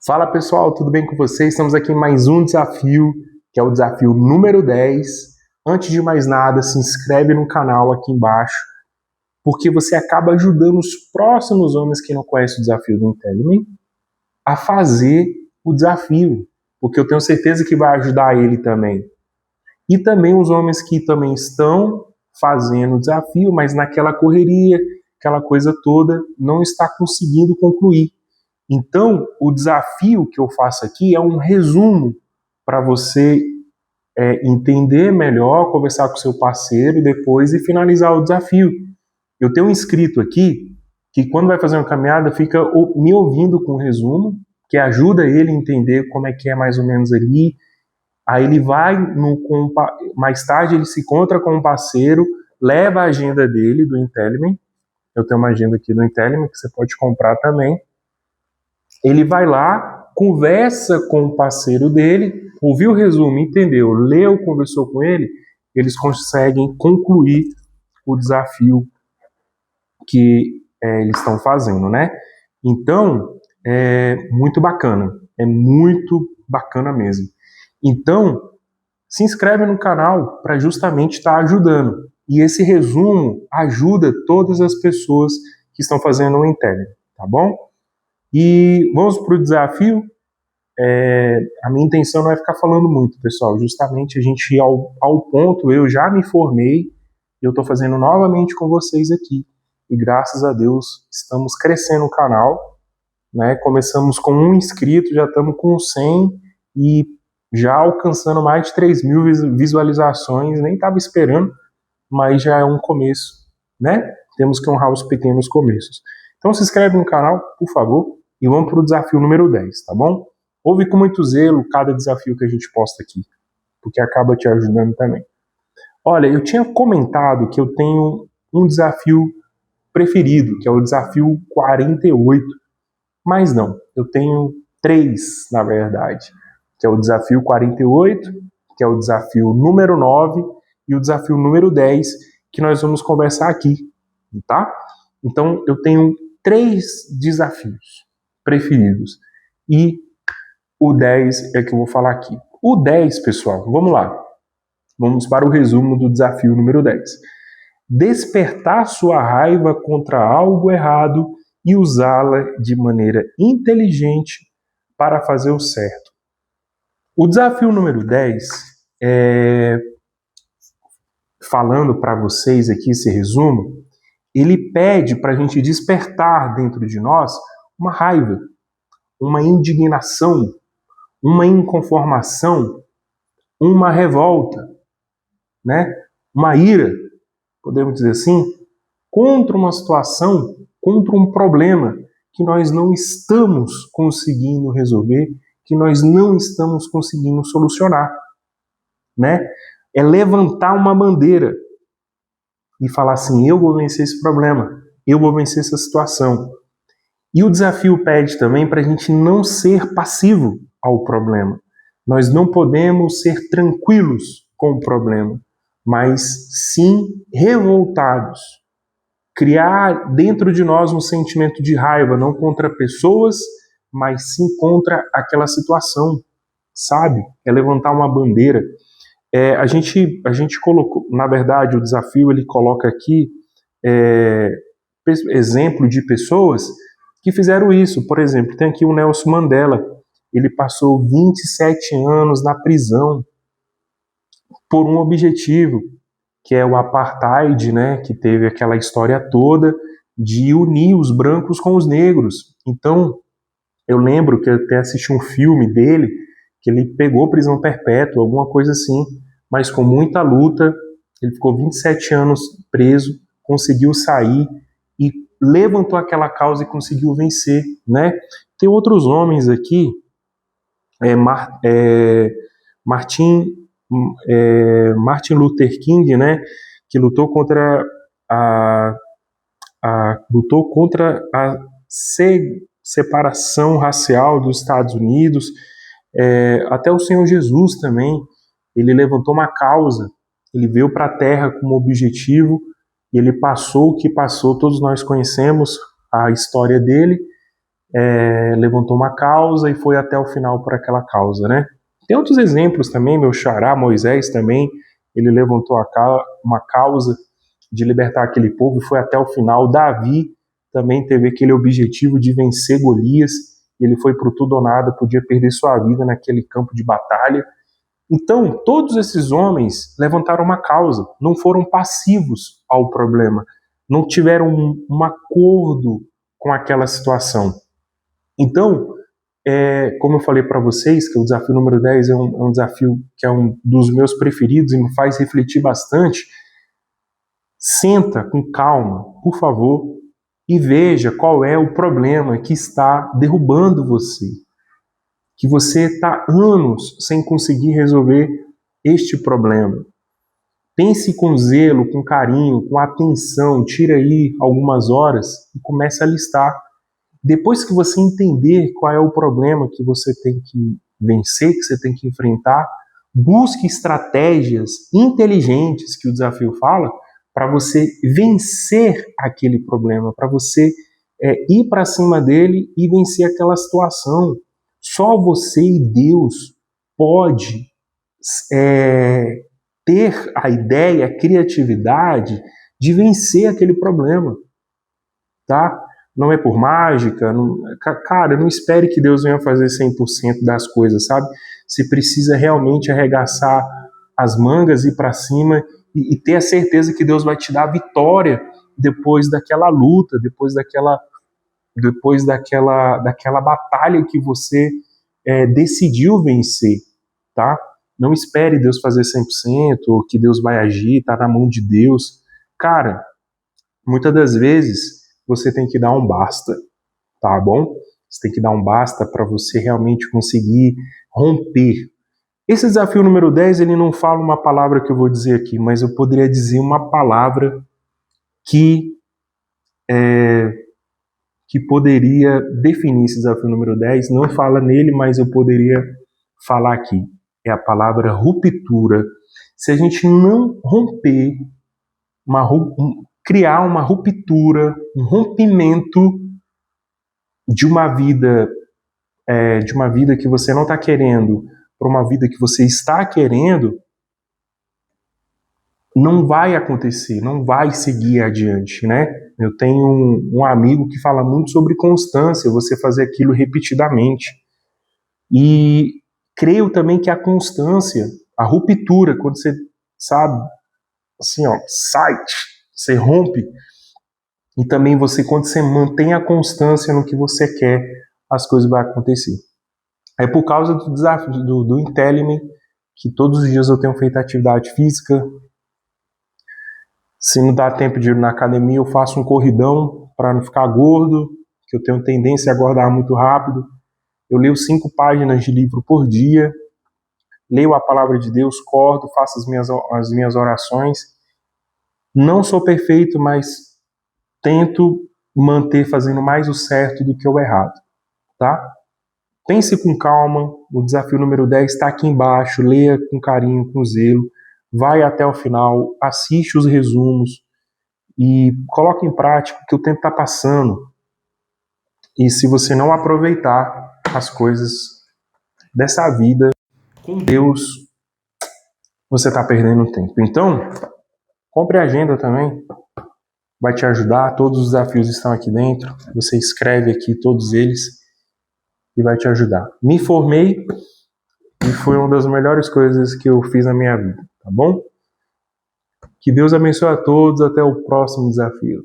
Fala pessoal, tudo bem com vocês? Estamos aqui em mais um desafio, que é o desafio número 10. Antes de mais nada, se inscreve no canal aqui embaixo, porque você acaba ajudando os próximos homens que não conhecem o desafio do Intellimen a fazer o desafio, porque eu tenho certeza que vai ajudar ele também. E também os homens que também estão fazendo o desafio, mas naquela correria, aquela coisa toda, não está conseguindo concluir. Então, o desafio que eu faço aqui é um resumo para você entender melhor, conversar com seu parceiro depois e finalizar o desafio. Eu tenho um inscrito aqui que quando vai fazer uma caminhada fica me ouvindo com o resumo, que ajuda ele a entender como é que é mais ou menos ali. Aí ele vai, mais tarde ele se encontra com um parceiro, leva a agenda dele do Intellimen. Eu tenho uma agenda aqui do Intellimen que você pode comprar também. Ele vai lá, conversa com o parceiro dele, ouviu o resumo, entendeu, leu, conversou com ele, eles conseguem concluir o desafio que eles estão fazendo, né? Então, é muito bacana mesmo. Então, se inscreve no canal para justamente estar ajudando. E esse resumo ajuda todas as pessoas que estão fazendo o Intellimen, tá bom? E vamos para o desafio. A minha intenção não é ficar falando muito, pessoal. Justamente a gente ir ao ponto. Eu já me formei. Eu estou fazendo novamente com vocês aqui. E graças a Deus estamos crescendo o canal. Né? Começamos com 1 inscrito, já estamos com 100 e já alcançando mais de 3.000 visualizações. Nem estava esperando, mas já é um começo. Né? Temos que honrar os pequenos começos. Então se inscreve no canal, por favor. E vamos para o desafio número 10, tá bom? Ouve com muito zelo cada desafio que a gente posta aqui, porque acaba te ajudando também. Olha, eu tinha comentado que eu tenho um desafio preferido, que é o desafio 48, mas não, eu tenho 3, na verdade, que é o desafio 48, que é o desafio número 9 e o desafio número 10, que nós vamos conversar aqui, tá? Então, eu tenho 3 desafios preferidos. E o 10 é que eu vou falar aqui. O 10, pessoal, vamos lá. Vamos para o resumo do desafio número 10. Despertar sua raiva contra algo errado e usá-la de maneira inteligente para fazer o certo. O desafio número 10 falando para vocês aqui esse resumo, ele pede para a gente despertar dentro de nós uma raiva, uma indignação, uma inconformação, uma revolta, né? Uma ira, podemos dizer assim, contra uma situação, contra um problema que nós não estamos conseguindo resolver, que nós não estamos conseguindo solucionar, né? É levantar uma bandeira e falar assim, eu vou vencer esse problema, eu vou vencer essa situação. E o desafio pede também para a gente não ser passivo ao problema. Nós não podemos ser tranquilos com o problema, mas sim revoltados. Criar dentro de nós um sentimento de raiva, não contra pessoas, mas sim contra aquela situação, sabe? É levantar uma bandeira. A gente colocou, na verdade, o desafio ele coloca aqui exemplo de pessoas que fizeram isso. Por exemplo, tem aqui o Nelson Mandela. Ele passou 27 anos na prisão por um objetivo, que é o apartheid, né, que teve aquela história toda de unir os brancos com os negros. Então, eu lembro que eu até assisti um filme dele, que ele pegou prisão perpétua, alguma coisa assim, mas com muita luta, ele ficou 27 anos preso, conseguiu sair e levantou aquela causa e conseguiu vencer, né? Tem outros homens aqui, Martin Luther King, né? Que lutou contra a separação racial dos Estados Unidos. Até o Senhor Jesus também, ele levantou uma causa, ele veio para a Terra com um objetivo, e ele passou o que passou, todos nós conhecemos a história dele, levantou uma causa e foi até o final por aquela causa, né? Tem outros exemplos também, meu xará, Moisés também, ele levantou uma causa de libertar aquele povo e foi até o final. Davi também teve aquele objetivo de vencer Golias, ele foi pro tudo ou nada, podia perder sua vida naquele campo de batalha. Então, todos esses homens levantaram uma causa, não foram passivos ao problema, não tiveram um acordo com aquela situação. Então, como eu falei para vocês, que o desafio número 10 é um desafio que é um dos meus preferidos e me faz refletir bastante. Senta com calma, por favor, e veja qual é o problema que está derrubando você. Que você está anos sem conseguir resolver este problema. Pense com zelo, com carinho, com atenção, tira aí algumas horas e comece a listar. Depois que você entender qual é o problema que você tem que vencer, que você tem que enfrentar, busque estratégias inteligentes, que o desafio fala, para você vencer aquele problema, para você ir para cima dele e vencer aquela situação. Só você e Deus pode ter a ideia, a criatividade de vencer aquele problema, tá? Não é por mágica, cara, não espere que Deus venha fazer 100% das coisas, sabe? Você precisa realmente arregaçar as mangas, ir para cima e ter a certeza que Deus vai te dar a vitória depois daquela luta, depois daquela batalha que você decidiu vencer, tá? Não espere Deus fazer 100%, ou que Deus vai agir, tá na mão de Deus. Cara, muitas das vezes você tem que dar um basta, tá bom? Você tem que dar um basta para você realmente conseguir romper. Esse desafio número 10, ele não fala uma palavra que eu vou dizer aqui, mas eu poderia dizer uma palavra que poderia definir esse desafio número 10. Não fala nele, mas eu poderia falar aqui. É a palavra ruptura. Se a gente não romper, criar uma ruptura, um rompimento de uma vida que você não está querendo para uma vida que você está querendo, não vai acontecer, não vai seguir adiante, né? Eu tenho um amigo que fala muito sobre constância, você fazer aquilo repetidamente. E creio também que a constância, a ruptura, quando você sabe, assim, ó, você rompe, e também quando você mantém a constância no que você quer, as coisas vão acontecer. É por causa do desafio do Intellimen que todos os dias eu tenho feito atividade física. Se não dá tempo de ir na academia, eu faço um corridão para não ficar gordo, que eu tenho tendência a engordar muito rápido. Eu leio 5 páginas de livro por dia, leio a palavra de Deus, corro, faço as minhas orações. Não sou perfeito, mas tento manter fazendo mais o certo do que o errado, tá? Pense com calma, o desafio número 10 está aqui embaixo, leia com carinho, com zelo, vai até o final, assiste os resumos e coloque em prática o que o tempo está passando. E se você não aproveitar as coisas dessa vida com Deus, você está perdendo tempo. Então, compre a agenda também, vai te ajudar, todos os desafios estão aqui dentro, você escreve aqui todos eles e vai te ajudar. Me formei e foi uma das melhores coisas que eu fiz na minha vida, tá bom? Que Deus abençoe a todos, até o próximo desafio.